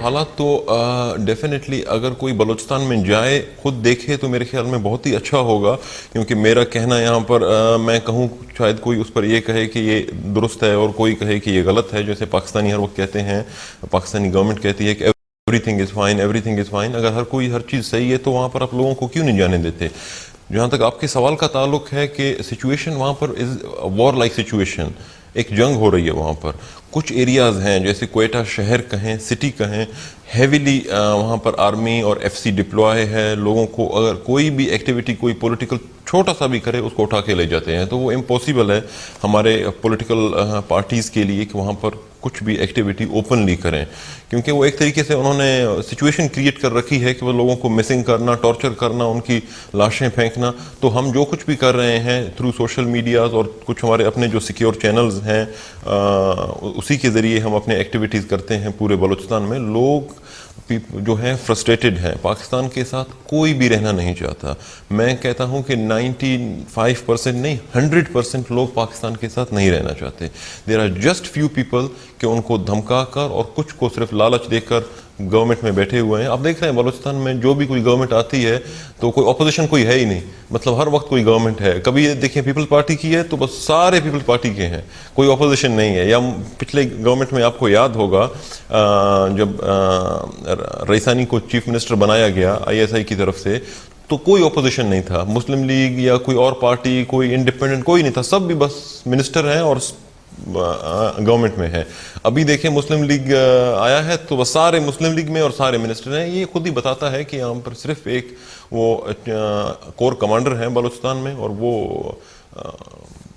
हालात तो डेफिनेटली अगर कोई बलूचिस्तान में जाए खुद देखे तो मेरे ख्याल में बहुत ही अच्छा होगा, क्योंकि मेरा कहना यहाँ पर मैं कहूँ शायद कोई उस पर ये कहे कि ये दुरुस्त है और कोई कहे कि ये गलत है। जैसे पाकिस्तानी हर वक्त कहते हैं, पाकिस्तानी गवर्नमेंट कहती है कि everything is fine, everything is fine. अगर हर चीज़ सही है तो वहाँ पर आप लोगों को क्यों नहीं जाने देते? जहाँ तक आपके सवाल का ताल्लुक है कि सिचुएशन वहाँ पर इज़ वॉर लाइक सिचुएशन, एक जंग हो रही है वहाँ पर। कुछ एरियाज़ हैं जैसे क्वेटा शहर कहें, सिटी कहें, हैविली वहाँ पर आर्मी और एफसी डिप्लॉय है। लोगों को अगर कोई भी एक्टिविटी कोई पॉलिटिकल छोटा सा भी करे उसको उठा के ले जाते हैं। तो वो इम्पॉसिबल है हमारे पॉलिटिकल पार्टीज़ के लिए कि वहाँ पर कुछ भी एक्टिविटी ओपनली करें, क्योंकि वो एक तरीके से उन्होंने सिचुएशन क्रिएट कर रखी है कि वो लोगों को मिसिंग करना, टॉर्चर करना, उनकी लाशें फेंकना। तो हम जो कुछ भी कर रहे हैं थ्रू सोशल मीडियाज़ और कुछ हमारे अपने जो सिक्योर चैनल्स हैं उसी के ज़रिए हम अपने एक्टिविटीज़ करते हैं पूरे बलूचिस्तान में। लोग जो हैं फ्रस्ट्रेटेड हैं, पाकिस्तान के साथ कोई भी रहना नहीं चाहता। मैं कहता हूं कि 95% नहीं 100% लोग पाकिस्तान के साथ नहीं रहना चाहते। There are just few people कि उनको धमका कर और कुछ को सिर्फ लालच देकर गवर्नमेंट में बैठे हुए हैं। आप देख रहे हैं बलूचिस्तान में जो भी कोई गवर्नमेंट आती है तो कोई अपोजिशन कोई है ही नहीं, मतलब हर वक्त कोई गवर्नमेंट है। कभी ये देखिए पीपल्स पार्टी की है तो बस सारे पीपल्स पार्टी के हैं, कोई अपोजिशन नहीं है। या पिछले गवर्नमेंट में आपको याद होगा जब रईसानी को चीफ मिनिस्टर बनाया गया ISI की तरफ से, तो कोई ऑपोजिशन नहीं था, मुस्लिम लीग या कोई और पार्टी, कोई इंडिपेंडेंट कोई नहीं था, सब भी बस मिनिस्टर हैं और गवर्नमेंट में है। अभी देखें मुस्लिम लीग आया है तो बस सारे मुस्लिम लीग में और सारे मिनिस्टर हैं। ये खुद ही बताता है कि यहाँ पर सिर्फ एक वो कोर कमांडर हैं बलूचिस्तान में और वो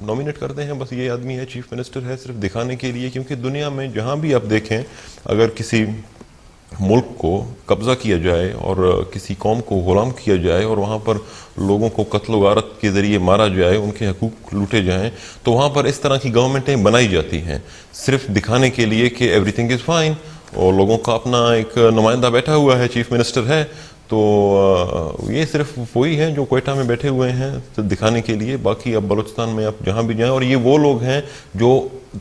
नॉमिनेट करते हैं, बस ये आदमी है चीफ मिनिस्टर है, सिर्फ दिखाने के लिए। क्योंकि दुनिया में जहाँ भी आप देखें अगर किसी मुल्क को कब्ज़ा किया जाए और किसी कौम को गुलाम किया जाए और वहाँ पर लोगों को कत्ल वारत के ज़रिए मारा जाए, उनके हकूक़ लूटे जाएं, तो वहाँ पर इस तरह की गवर्नमेंटें बनाई जाती हैं सिर्फ दिखाने के लिए कि एवरीथिंग इज़ फाइन। और लोगों का अपना एक नुमाइंदा बैठा हुआ है, चीफ मिनिस्टर है, तो ये सिर्फ वही हैं जो क्वेटा में बैठे हुए हैं तो दिखाने के लिए। बाकी अब बलूचिस्तान में आप जहाँ भी जाएं, और ये वो लोग हैं जो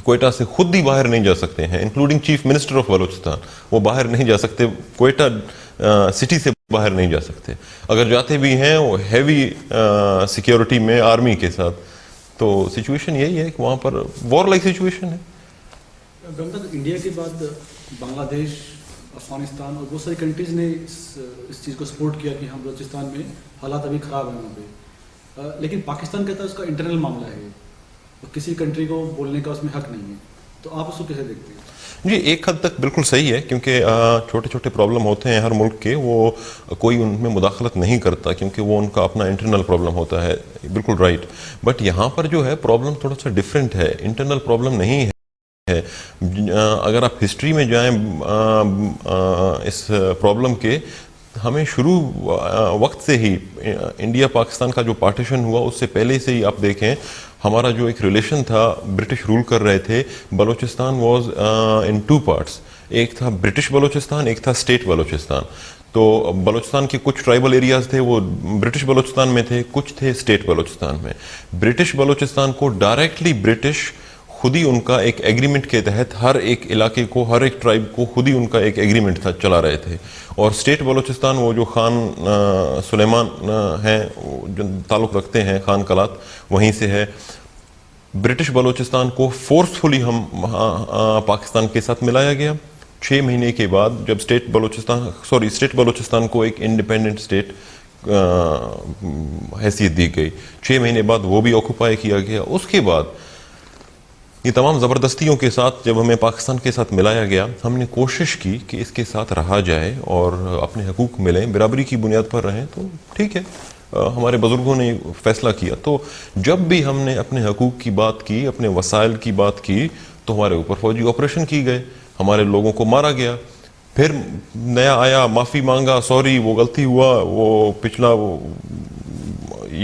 क्वेटा से खुद ही बाहर नहीं जा सकते हैं, including chief minister of Balochistan. वो बाहर नहीं जा सकते, क्वेटा सिटी से बाहर नहीं जा सकते। अगर जाते भी हैं वो हैवी सिक्योरिटी में आर्मी के साथ। तो सिचुएशन यही है कि वहाँ पर वॉर लाइक सिचुएशन है। इंडिया के बाद बांग्लादेश, अफगानिस्तान और बहुत सारी कंट्रीज़ ने इस चीज़ को सपोर्ट किया कि हाँ बलूचिस्तान में हालात अभी ख़राब हैं वहाँ पे, लेकिन पाकिस्तान कहता है उसका इंटरनल मामला है और किसी कंट्री को बोलने का उसमें हक नहीं है। तो आप उसको कैसे देखते हैं? जी, एक हद तक बिल्कुल सही है, क्योंकि छोटे छोटे प्रॉब्लम होते हैं हर मुल्क के, वो कोई उनमें मुदाखलत नहीं करता क्योंकि वो उनका अपना इंटरनल प्रॉब्लम होता है। बिल्कुल राइट। बट यहाँ पर जो है प्रॉब्लम थोड़ा सा डिफरेंट है, इंटरनल प्रॉब्लम नहीं है। अगर आप हिस्ट्री में जाएं इस प्रॉब्लम के, हमें शुरू वक्त से ही इंडिया पाकिस्तान का जो पार्टीशन हुआ उससे पहले से ही आप देखें हमारा जो एक रिलेशन था, ब्रिटिश रूल कर रहे थे। बलूचिस्तान वाज इन 2 पार्ट्स, एक था ब्रिटिश बलूचिस्तान, एक था स्टेट बलूचिस्तान। तो बलूचिस्तान के कुछ ट्राइबल एरियाज थे वो ब्रिटिश बलूचिस्तान में थे, कुछ थे स्टेट बलूचिस्तान में। ब्रिटिश बलूचिस्तान को डायरेक्टली ब्रिटिश खुद ही उनका एक एग्रीमेंट के तहत हर एक इलाके को, हर एक ट्राइब को खुद ही उनका एक एग्रीमेंट था चला रहे थे। और स्टेट बलूचिस्तान वो जो खान सुलेमान हैं जो ताल्लुक़ रखते हैं, खान कलात वहीं से है। ब्रिटिश बलूचिस्तान को फोर्सफुली हम पाकिस्तान के साथ मिलाया गया। 6 महीने के बाद जब स्टेट बलूचिस्तान को एक इंडिपेंडेंट स्टेट हैसियत दी गई, 6 महीने बाद वो भी ऑक्यूपाई किया गया। उसके बाद ये तमाम ज़बरदस्तियों के साथ जब हमें पाकिस्तान के साथ मिलाया गया, हमने कोशिश की कि इसके साथ रहा जाए और अपने हकूक़ मिलें, बराबरी की बुनियाद पर रहें। तो ठीक है, हमारे बुज़ुर्गों ने फैसला किया। तो जब भी हमने अपने हकूक़ की बात की, अपने वसाइल की बात की, तो हमारे ऊपर फौजी ऑपरेशन किए गए, हमारे लोगों को मारा गया। फिर नया आया, माफ़ी मांगा, सॉरी वो गलती हुआ, वो पिछला वो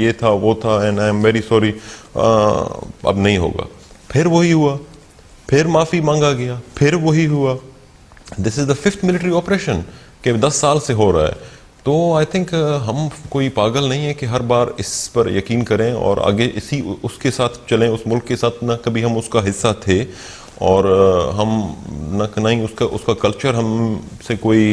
ये था वो था and I am very sorry, अब नहीं होगा। फिर वही हुआ, फिर माफ़ी मांगा गया, फिर वही हुआ। This is the 5th military operation के 10 साल से हो रहा है। तो आई थिंक हम कोई पागल नहीं है कि हर बार इस पर यकीन करें और आगे इसी उसके साथ चलें, उस मुल्क के साथ। ना कभी हम उसका हिस्सा थे और हम न ही उसका कल्चर हमसे कोई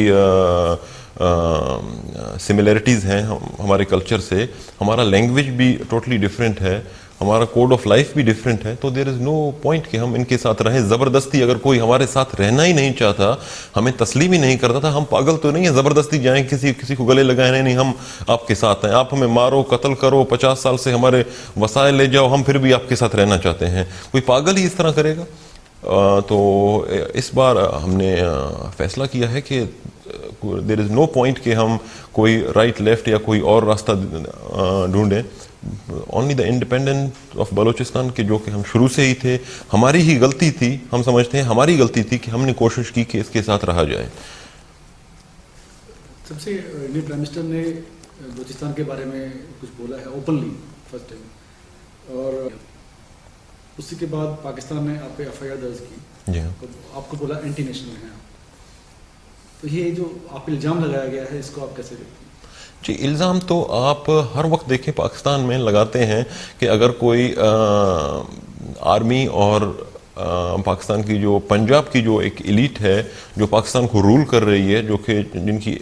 सिमिलरिटीज़ हैं हमारे कल्चर से, हमारा लैंग्वेज भी टोटली डिफरेंट है, हमारा कोड ऑफ लाइफ भी डिफरेंट है। तो देयर इज़ नो पॉइंट कि हम इनके साथ रहें। ज़बरदस्ती अगर कोई हमारे साथ रहना ही नहीं चाहता, हमें तस्लीम ही नहीं करता था, हम पागल तो नहीं है ज़बरदस्ती जाएं किसी को गले लगाए, नहीं हम आपके साथ हैं, आप हमें मारो, कत्ल करो, 50 साल से हमारे वसाइल ले जाओ, हम फिर भी आपके साथ रहना चाहते हैं। कोई पागल ही इस तरह करेगा? तो इस बार हमने फैसला किया है कि देयर इज़ नो पॉइंट कि हम कोई राइट लेफ्ट या कोई और रास्ता ढूंढें। Only the independent of Balochistan के जो कि हम शुरू से ही थे, हमारी ही गलती थी, हम समझते हैं हमारी गलती थी कि हमने कोशिश की कि इसके साथ रहा जाए। सबसे इंडियन प्राइम मिनिस्टर ने बलूचिस्तान के बारे में कुछ बोला है ओपनली फर्स्ट टाइम, और उसी के बाद पाकिस्तान ने आप पे एफआईआर दर्ज की। जी हाँ। तो आपको बोला एंटी नेशनल है, तो ये जो आप इल्ज़ाम लगाया गया है इसको आप कैसे देखते हैं? जी, इल्ज़ाम तो आप हर वक्त देखें पाकिस्तान में लगाते हैं कि अगर कोई आर्मी और पाकिस्तान की जो पंजाब की जो एक एलीट है जो पाकिस्तान को रूल कर रही है, जो कि जिनकी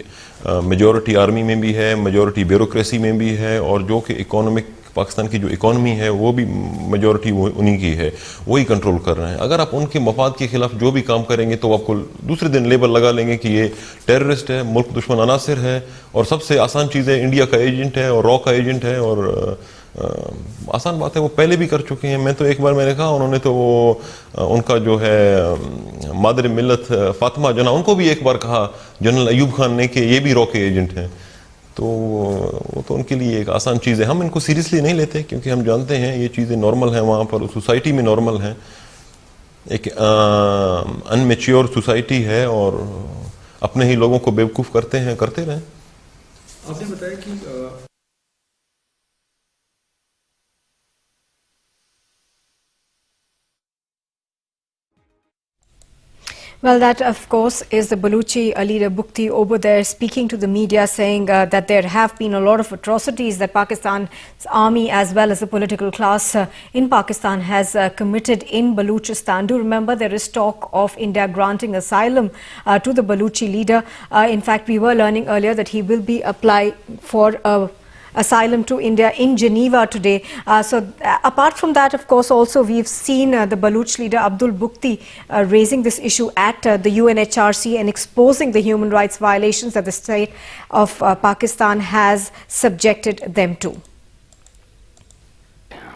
मेजॉरिटी आर्मी में भी है, मेजॉरिटी ब्यूरोक्रेसी में भी है, और जो कि इकोनॉमिक पाकिस्तान की जो इकॉनमी है वो भी मेजॉरिटी उन्हीं की है, वही कंट्रोल कर रहे हैं। अगर आप उनके मफाद के खिलाफ जो भी काम करेंगे तो आपको दूसरे दिन लेबल लगा लेंगे कि ये टेररिस्ट है, मुल्क दुश्मन अनासिर है, और सबसे आसान चीज़ है इंडिया का एजेंट है और रॉ का एजेंट है। और आसान बात है, वो पहले भी कर चुके हैं। मैं तो एक बार मैंने कहा, उन्होंने तो वो उनका जो है मादर मिल्लत फातिमा जना, उनको भी एक बार कहा जनरल अयूब खान ने कि ये भी रॉ के एजेंट हैं। तो वो तो उनके लिए एक आसान चीज़ है। हम इनको सीरियसली नहीं लेते क्योंकि हम जानते हैं ये चीज़ें नॉर्मल हैं, वहाँ पर सोसाइटी में नॉर्मल हैं। एक अनमेच्योर सोसाइटी है और अपने ही लोगों को बेवकूफ़ करते हैं, करते रहें। आपने बताया कि Well, that of course is the Baluchi leader Bukti over there speaking to the media, saying that there have been a lot of atrocities that Pakistan's army as well as the political class in Pakistan has committed in Baluchistan. Do remember there is talk of India granting asylum to the Baluchi leader. In fact, we were learning earlier that he will be applying for asylum to India in Geneva today. Apart from that, of course, also we've seen the Baluch leader Abdul Bukti raising this issue at the UNHRC and exposing the human rights violations that the state of Pakistan has subjected them to.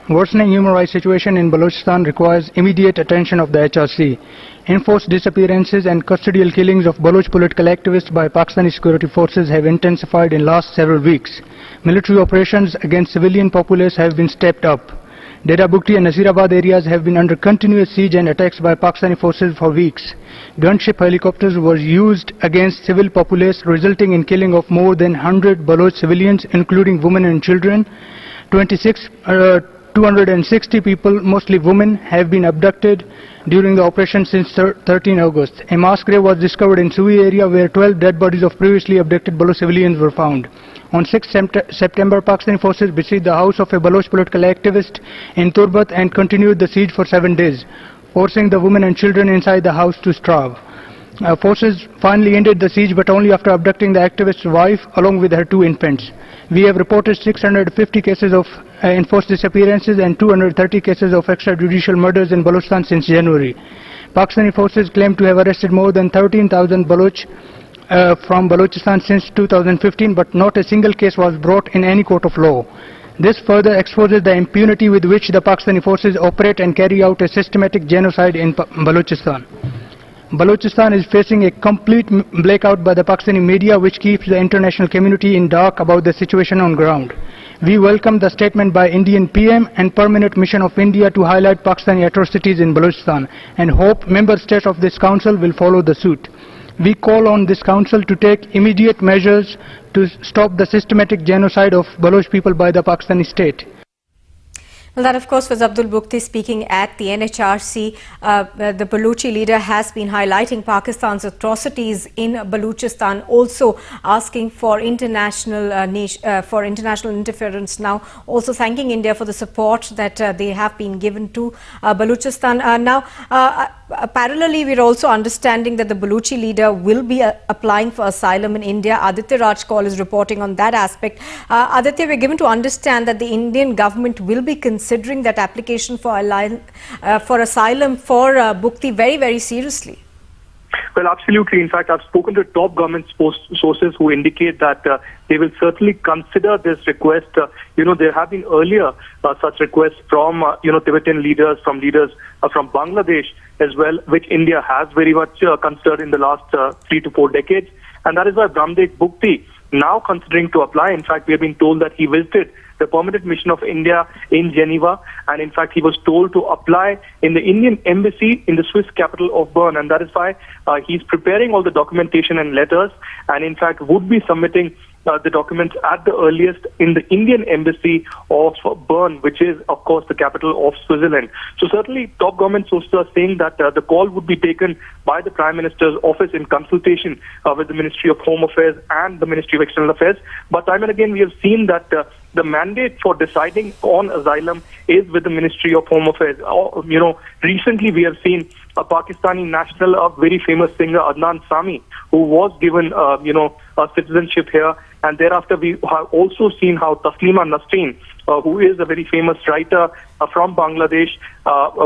Worsening human rights situation in Balochistan requires immediate attention of the HRC. Enforced disappearances and custodial killings of Baloch political activists by Pakistani security forces have intensified in last several weeks. Military operations against civilian populace have been stepped up. Dera Bukti and Nasirabad areas have been under continuous siege and attacks by Pakistani forces for weeks. Gunship helicopters were used against civil populace, resulting in killing of more than 100 Baloch civilians, including women and children. 260 people, mostly women, have been abducted during the operation since 13 August. A mass grave was discovered in Sui area where 12 dead bodies of previously abducted Baloch civilians were found. On 6 September, Pakistani forces besieged the house of a Baloch political activist in Turbat and continued the siege for 7 days, forcing the women and children inside the house to starve. Forces finally ended the siege, but only after abducting the activist's wife along with her 2 infants. We have reported 650 cases of enforced disappearances and 230 cases of extrajudicial murders in Balochistan since January. Pakistani forces claim to have arrested more than 13,000 Baloch from Balochistan since 2015, but not a single case was brought in any court of law. This further exposes the impunity with which the Pakistani forces operate and carry out a systematic genocide in Balochistan. Balochistan is facing a complete blackout by the Pakistani media, which keeps the international community in dark about the situation on ground. We welcome the statement by Indian PM and Permanent Mission of India to highlight Pakistani atrocities in Balochistan and hope member states of this council will follow the suit. We call on this council to take immediate measures to stop the systematic genocide of Baloch people by the Pakistani state. Well, that of course was Abdul Bukti speaking at the NHRC. The Baluchi leader has been highlighting Pakistan's atrocities in Baluchistan, also asking for international interference now, also thanking India for the support that they have been given to Baluchistan. Parallelly, we're also understanding that the Baluchi leader will be applying for asylum in India. Aditya Raj Kaul is reporting on that aspect. Aditya, we're given to understand that the Indian government will be considering that application for asylum for Bugti very, very seriously. Well, absolutely. In fact, I've spoken to top government sources who indicate that they will certainly consider this request. There have been earlier such requests from, Tibetan leaders, from leaders from Bangladesh as well, which India has very much considered in the last 3 to 4 decades. And that is why Bramdek Bugti now considering to apply. In fact, we have been told that he visited the permanent mission of India in Geneva, and in fact he was told to apply in the Indian embassy in the Swiss capital of Bern, and that is why he's preparing all the documentation and letters, and in fact would be submitting the documents at the earliest in the Indian embassy of Bern, which is of course the capital of Switzerland. So certainly top government sources are saying that the call would be taken by the Prime Minister's office in consultation with the Ministry of Home Affairs and the Ministry of External Affairs. But time and again we have seen that the mandate for deciding on asylum is with the Ministry of Home Affairs. Recently we have seen a Pakistani national, a very famous singer, Adnan Sami, who was given, a citizenship here. And thereafter, we have also seen how Taslima Nasreen, who is a very famous writer from Bangladesh,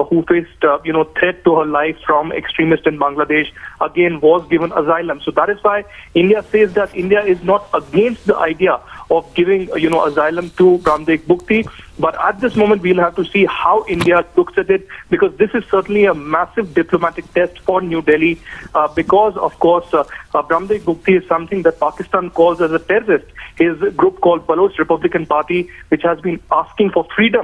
who faced, threat to her life from extremists in Bangladesh, again was given asylum. So that is why India says that India is not against the idea of giving, asylum to Bramdek Bugti. But at this moment, we'll have to see how India looks at it, because this is certainly a massive diplomatic test for New Delhi, because, of course, Bramdek Bugti is something that Pakistan calls as a terrorist. His group called Baloch Republican Party, which has been asking for freedom